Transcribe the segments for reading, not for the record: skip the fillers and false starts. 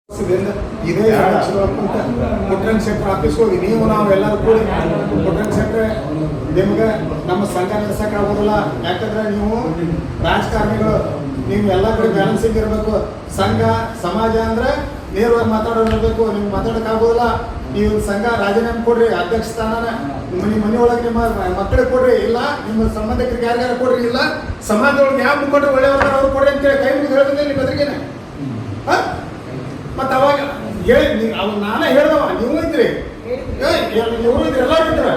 ಇದೇ ಪುಟ್ಟರಂಗ ಶೆಟ್ಟರ್ ಆಫೀಸ್ ಹೋಗಿ ನೀವು ನಾವು ಎಲ್ಲರೂ ಕೂಡಿ ಪುಟ್ಟರಂಗ ಶೆಟ್ಟರ್ ನಿಮ್ಗೆ ನಮ್ಮ ಸಂಘ ನಡೆಸಕ್ಕೆ ಆಗೋದಿಲ್ಲ. ಯಾಕಂದ್ರೆ ನೀವು ರಾಜಕಾರಣಿಗಳು, ನೀವು ಎಲ್ಲ ಕಡೆ ಬ್ಯಾಲೆನ್ಸಿಂಗ್ ಇರಬೇಕು. ಸಂಘ ಸಮಾಜ ಅಂದ್ರೆ ನೇರವಾಗಿ ಮಾತಾಡೋದಿರ್ಬೇಕು. ನಿಮ್ಗೆ ಮಾತಾಡಕ್ ಆಗೋದಿಲ್ಲ. ನೀವು ಸಂಘ ರಾಜೀನಾಮೆ ಕೊಡ್ರಿ, ಅಧ್ಯಕ್ಷ ಸ್ಥಾನ ನಿಮ್ಮ ಮನೆಯೊಳಗೆ ನಿಮ್ಮ ಮಕ್ಕಳಿಗೆ ಕೊಡ್ರಿ, ಇಲ್ಲ ನಿಮ್ಮ ಸಂಬಂಧಿಕರಿಗೆ ಯಾರ್ಯಾರ ಕೊಡ್ರಿ, ಇಲ್ಲ ಸಮಾಜದೊಳಗೆ ಯಾವ ಮುಖಂಡರು ಒಳ್ಳೆಯವ್ರ ಅವ್ರು ಕೊಡ್ರಿ ಅಂತೇಳಿ ಕೈ ಮುಗಿದು ಹೇಳಿದ್ರೆ ನಿಮ್ಮ ಬೆದರಿಕೆನೆ. ಮತ್ತೆ ಅವಾಗ ಹೇಳಿ ಅವಾಗ ನಾನೇ ಹೇಳ್ದವ, ನೀವು ಇದ್ರಿ, ಇವರು ಇದ್ರಿ, ಎಲ್ಲರೂ ಇದ್ರ.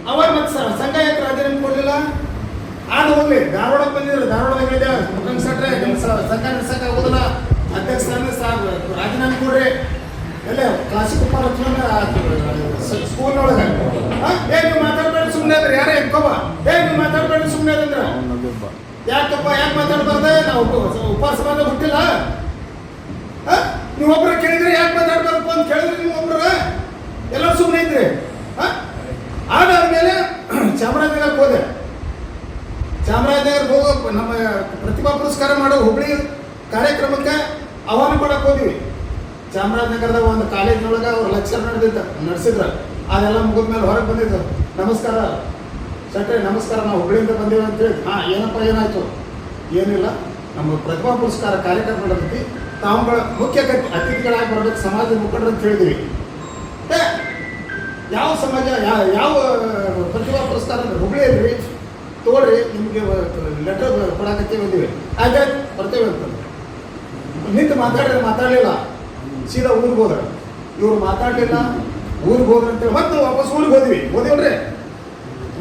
ಅವಾಗ ಮತ್ತೆ ಸಂಘ ಯಾಕೆ ರಾಜೀನಾಮೆ ಕೊಡ್ಲಿಲ್ಲ? ಆದ ಹೋಗ್ಲಿ, ಧಾರವಾಡಕ್ಕೆ ಬಂದಿದ್ರು, ಧಾರವಾಡದಾಗ ಹೇಳಿದೆ ಪುಟ್ಟರಂಗ ಶೆಟ್ರೆ ನಿಮ್ಮ ಸಂಘ ನಡೆಸಕ್ಕೆ ಆಗೋದಿಲ್ಲ, ಅಧ್ಯಕ್ಷ ಸ್ಥಾನ ರಾಜೀನಾಮೆ ಕೊಡ್ರಿ. ಎಲ್ಲ ಕ್ಲಾಸಿಕ್ ಸ್ಕೂಲ್ನೊಳಗೆ ನೀವು ಮಾತಾಡ್ಬೇಡಿ ಸುಮ್ಮನೆ ಅಂದ್ರೆ ಯಾರೇ ಎಕ್ಕೋಬ ನೀವು ಮಾತಾಡ್ಬೇಡಿ ಸುಮ್ಮನೆ ಅಂದ್ರೆ ಯಾಕಪ್ಪ ಯಾಕೆ ಮಾತಾಡ್ಬಾರ್ದೆ? ನಾವು ಉಪವಾಸ ಬಂದ ಹುಟ್ಟಿಲ್ಲ. ನೀವು ಒಬ್ರು ಕೇಳಿದ್ರೆ ಯಾಕೆ ಮಾತಾಡ್ಬಾರ್ದು ಅಂತ ಕೇಳಿದ್ರಿ, ನೀವು ಒಬ್ರು ಎಲ್ಲರೂ ಸುಮ್ಮನೆ ಇದ್ರಿ. ಅದಾದ್ಮೇಲೆ ಚಾಮರಾಜನಗರಕ್ಕೆ ಹೋದೆ. ಚಾಮರಾಜನಗರಕ್ಕೆ ಹೋಗೋ ನಮ್ಮ ಪ್ರತಿಭಾ ಪುರಸ್ಕಾರ ಮಾಡೋ ಹುಬ್ಳಿ ಕಾರ್ಯಕ್ರಮಕ್ಕೆ ಆಹ್ವಾನ ಕೊಡಕ್ಕೆ ಹೋದ್ವಿ. ಚಾಮರಾಜನಗರದಾಗ ಒಂದು ಕಾಲೇಜಿನೊಳಗೆ ಅವ್ರು ಲೆಕ್ಚರ್ ನಡೆಸಿದ್ರು. ಅದೆಲ್ಲ ಮುಗಿದ್ಮೇಲೆ ಹೊರಗೆ ಬಂದಿದ್ರು. ನಮಸ್ಕಾರ ಶೆಟ್ರೆ, ನಮಸ್ಕಾರ, ನಾವು ಹುಬ್ಳಿಯಿಂದ ಬಂದೇವೆ ಅಂತೇಳಿ. ಏನಪ್ಪ ಏನಾಯ್ತು? ಏನಿಲ್ಲ, ನಮ್ಮ ಪ್ರತಿಭಾ ಪುರಸ್ಕಾರ ಕಾರ್ಯಕ್ರಮ ನಡೆದೈತಿ, ತಾವುಗಳ ಮುಖ್ಯ ಅತಿಥಿಗಳಾಗಿ ಬರ್ಬೇಕು, ಸಮಾಜದ ಮುಖಂಡರು ಅಂತ ಹೇಳಿದ್ವಿ. ಯಾವ ಸಮಾಜ ಯಾವ ಪ್ರತಿಭಾ ಪುರಸ್ಕಾರ ಅಂದ್ರೆ ಹುಬ್ಳಿಯಲ್ಲಿ ತೋಳ್ರಿ, ನಿಮಗೆ ಲೆಟರ್ ಕೊಡಕತ್ತೀವಿ ಬಂದಿವಿ. ಆಯ್ತಾಯ್ತು ಬರ್ತೇವೆ ಅಂತಂದ್ರೆ ನಿಂತು ಮಾತಾಡಲಿಲ್ಲ, ಸೀದಾ ಊರಿಗೆ ಹೋದ್ರೆ. ಇವ್ರು ಮಾತಾಡಲಿಲ್ಲ, ಊರಿಗೆ ಹೋದ್ರೆ ಅಂತೇಳಿ ಮತ್ತೆ ವಾಪಸ್ ಊರಿಗೆ ಹೋದಿವಲ್ರಿ.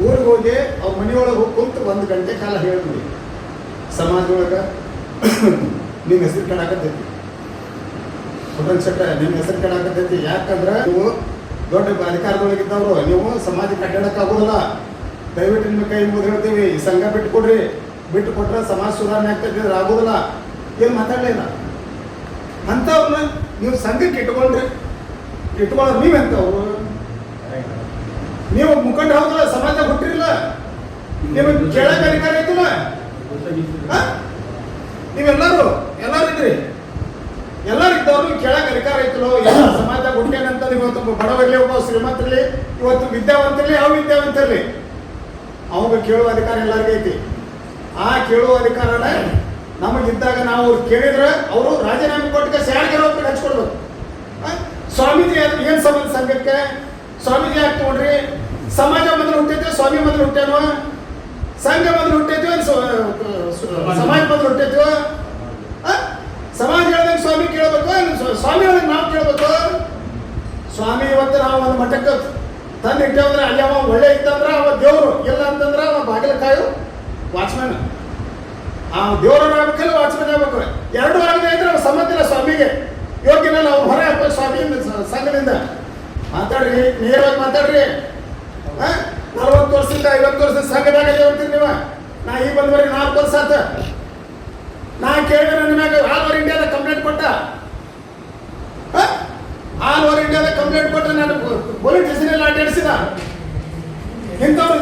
ಊರಿಗೆ ಹೋಗಿ ಅವ್ರ ಮನೆಯೊಳಗೆ ಹೋಗಿ ಕುಂತು 1 ಗಂಟೆ ಕಾಲ ಹೇಳಿದ್ವಿ, ಸಮಾಜದೊಳಗೆ ನಿಮ್ಮ ಹೆಸರು ಕೆಡಾಕತ್ತೈತಿ, ಪುಟ್ಟರಂಗ ಶೆಟ್ರೆ ನಿಮ್ಮ ಹೆಸರು ಕೆಡಾಕತ್ತೈತಿ. ಯಾಕಂದ್ರೆ ನೀವು ದೊಡ್ಡ ಅಧಿಕಾರದೊಳಗಿದ್ದವರು, ನೀವು ಸಮಾಜಕ್ಕೆ ಅಡ್ಡಾಡಕ್ಕೆ ಆಗೋದಿಲ್ಲ. ದಯವಿಟ್ಟು ನಿಮ್ಮ ಕೈ ಮುಗಿದು ಹೇಳ್ತೀವಿ, ಈ ಸಂಘ ಬಿಟ್ಟು ಕೊಡ್ರಿ, ಬಿಟ್ಟು ಕೊಟ್ರೆ ಸಮಾಜ ಸುಧಾರಣೆ ಆಗ್ತೈತಿ, ಆಗೋದಿಲ್ಲ. ಏನು ಮಾತಾಡಲಿಲ್ಲ. ಅಂಥವ್ರನ್ನ ನೀವು ಸಂಘಕ್ಕೆ ಇಟ್ಕೊಳ್ಳೋರು ನೀವೆಂತವ್ರು? ನೀವು ಮುಖಂಡ ಹೌದಲ್ಲ, ಸಮಾಜ ಹುಟ್ಟಿರಲಿಲ್ಲ, ನಿಮಗೆ ಕೇಳಕ್ಕೆ ಅಧಿಕಾರ ಐತಲ್ಲ. ನೀವೆಲ್ಲರೂ ಇದ್ರಿ, ಎಲ್ಲರೂ ಇದ್ದವ್ರು ಕೇಳಕ್ಕೆ ಅಧಿಕಾರ ಐತಲೋ. ಎಲ್ಲ ಸಮಾಜದಾಗ ಹುಟ್ಟೇನಂತ ಇವತ್ತು ಬಡವರಲ್ಲಿ ಒಬ್ಬ ಶ್ರೀಮಂತರಲ್ಲಿ, ಇವತ್ತು ವಿದ್ಯಾವಂತರಲ್ಲಿ ಅವಿದ್ಯಾವಂತರಲ್ಲಿ ಅವಾಗ ಕೇಳುವ ಅಧಿಕಾರ ಎಲ್ಲರಿಗೂ ಐತಿ. ಆ ಕೇಳುವ ಅಧಿಕಾರನ ನಮಗಿದ್ದಾಗ ನಾವು ಅವ್ರು ಕೇಳಿದ್ರೆ ಅವರು ರಾಜೀನಾಮೆ ಕೊಟ್ಟಿಗೆ ಯಾರಿಗಾರ ಒಬ್ಬರಿಗೆ ಹಚ್ಕೊಡ್ಬೇಕು. ಸ್ವಾಮೀಜಿ ಏನು ಸಂಬಂಧ ಸಂಘಕ್ಕೆ? ಸ್ವಾಮೀಜಿ ಯಾಕೆ ತಗೊಂಡ್ರಿ? ಸಮಾಜ ಮೊದಲು ಹುಟ್ಟೈತೆ, ಸ್ವಾಮಿ ಮೊದಲು ಹುಟ್ಟೇನೋ? ಸಂಘ ಮೊದಲು ಹುಟ್ಟೈತಿವ, ಸಮಾಜ ಮೊದಲು ಹುಟ್ಟೈತಿವ? ಸಮಾಜ ಹೇಳ್ದಂಗೆ ಸ್ವಾಮಿ ಕೇಳಬೇಕು, ಸ್ವಾಮಿ ಹೇಳ್ದಂಗೆ ನಾವು ಕೇಳಬೇಕು. ಸ್ವಾಮಿ ಇವತ್ತು ನಾವು ಒಂದು ಮಠಕ್ಕೆ ತಂದು ಇಟ್ಟೇವಂದ್ರೆ ಅಲ್ಲಿ ಅವ ಒಳ್ಳೆ ಇತ್ತಂದ್ರೆ ಅವ ದೇವರು, ಇಲ್ಲ ಅಂತಂದ್ರೆ ಅವ ಬಾಗಿಲ ಕಾಯು ವಾಚ್ಮ್ಯಾನ್. ಆ ದೇವರನ್ನ ಆಗ್ಬೇಕಲ್ಲ, ವಾಚ್ಮನ್ ಆಗ್ಬೇಕು. ಎರಡು ಆಗದೆ ಇದ್ರೆ ಅವ್ರು ಸಂಬಂಧಿಲ್ಲ ಸ್ವಾಮಿಗೆ, ಯೋಗ್ಯನಲ್ಲ, ಅವ್ರು ಹೊರ ಹಾಕ್ಬೇಕು ಸ್ವಾಮಿಯಿಂದ, ಸಂಘದಿಂದ. ಮಾತಾಡ್ರಿ, ನೇರವಾಗಿ ಮಾತಾಡ್ರಿ. 40 ವರ್ಷದಿಂದ 50 ವರ್ಷದ ಸಂಘದಾಗ ಹೇಳ್ತೀರಿ ನೀವು. ನಾ ಈ ಬಂದ್ವರೆಗೆ 4 ವರ್ಷ ಆತ. ನಾ ಕೇಳಿದ್ರೆ ನನ್ನ ಮ್ಯಾಗ ಆಲ್ ಓವರ್ ಇಂಡಿಯಾದ ಕಂಪ್ಲೇಂಟ್ ಕೊಟ್ಟ. ಆಲ್ ಓವರ್ ಇಂಡಿಯಾದ ಕಂಪ್ಲೇಂಟ್ ಕೊಟ್ಟ, ನಾನು ಪೊಲೀಸ್ ಸ್ಟೇಷನಲ್ಲಿ ಅಡ್ಡಾಡಿಸಿದ. ಇಂಥವ್ರು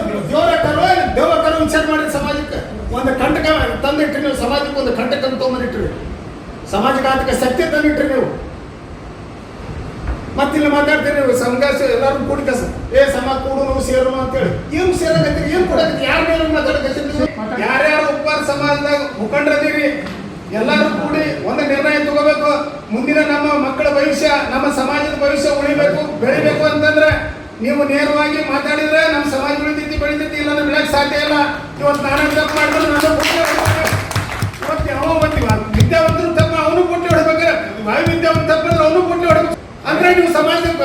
ದೇವಕರು ವಿಚಾರ ಮಾಡಿ ಸಮಾಜಕ್ಕೆ ಒಂದು ಕಂಟಕ ತಂದಿಟ್ರಿ ನೀವು. ಸಮಾಜಕ್ಕೆ ಒಂದು ಕಂಟಕನ್ನು ತೊಗೊಂಬಂದಿಟ್ರಿ, ಸಮಾಜಘಾತಕ ಶಕ್ತಿ ತಂದಿಟ್ರಿ ನೀವು. ಮತ್ತಿಲ್ಲಿ ಮಾತಾಡ್ತೀರಿ ನೀವು ಸಂಘರ್ಷ ಎಲ್ಲರೂ ಕೂಡಿ ಕಸ ಸಮ ಕೂಡು ನಾವು ಸೇರೋಣ ಅಂತೇಳಿ. ಏನು ಸೇರಾಕತ್ತೀರಿ? ಏನು ಕೊಡಕತ್ತೀರಿ? ಯಾರ ಮೇಲೆ ಮಾತಾಡಕತ್ತೀರಿ? ಯಾರ್ಯಾರು ಉಪ್ಪಾರ ಸಮಾಜದಾಗ ಮುಖಂಡರದೀರಿ, ಎಲ್ಲರೂ ಕೂಡಿ ಒಂದು ನಿರ್ಣಯ ತಗೋಬೇಕು. ಮುಂದಿನ ನಮ್ಮ ಮಕ್ಕಳ ಭವಿಷ್ಯ, ನಮ್ಮ ಸಮಾಜದ ಭವಿಷ್ಯ ಉಳಿಬೇಕು, ಬೆಳಿಬೇಕು ಅಂತಂದ್ರೆ ನೀವು ನೇರವಾಗಿ ಮಾತಾಡಿದ್ರೆ ನಮ್ಮ ಸಮಾಜ ಬೆಳಿತೈತಿ, ಇಲ್ಲಾಂದ್ರೆ ಬೆಳಕ್ ಸಾಧ್ಯ ಇಲ್ಲ. ಇವತ್ತು ನಾನು ತಪ್ಪು ಮಾಡಿದ್ರೆ ನಾನು ಇವತ್ತು ಯಾವ ವಿದ್ಯಾವಂತರು ತಪ್ಪ ಅವನು ಪುಟ್ಟಿ ಹೊಡ್ಬೇಕಾರೆ, ವಿದ್ಯಾವಂತ ತಪ್ಪಿದ್ರೆ ಅವನು ಪುಟ್ಟಿ ಹೊಡ್ಬೇಕು ಅಂದ್ರೆ ನೀವು ಸಮಾಜಕ್ಕೆ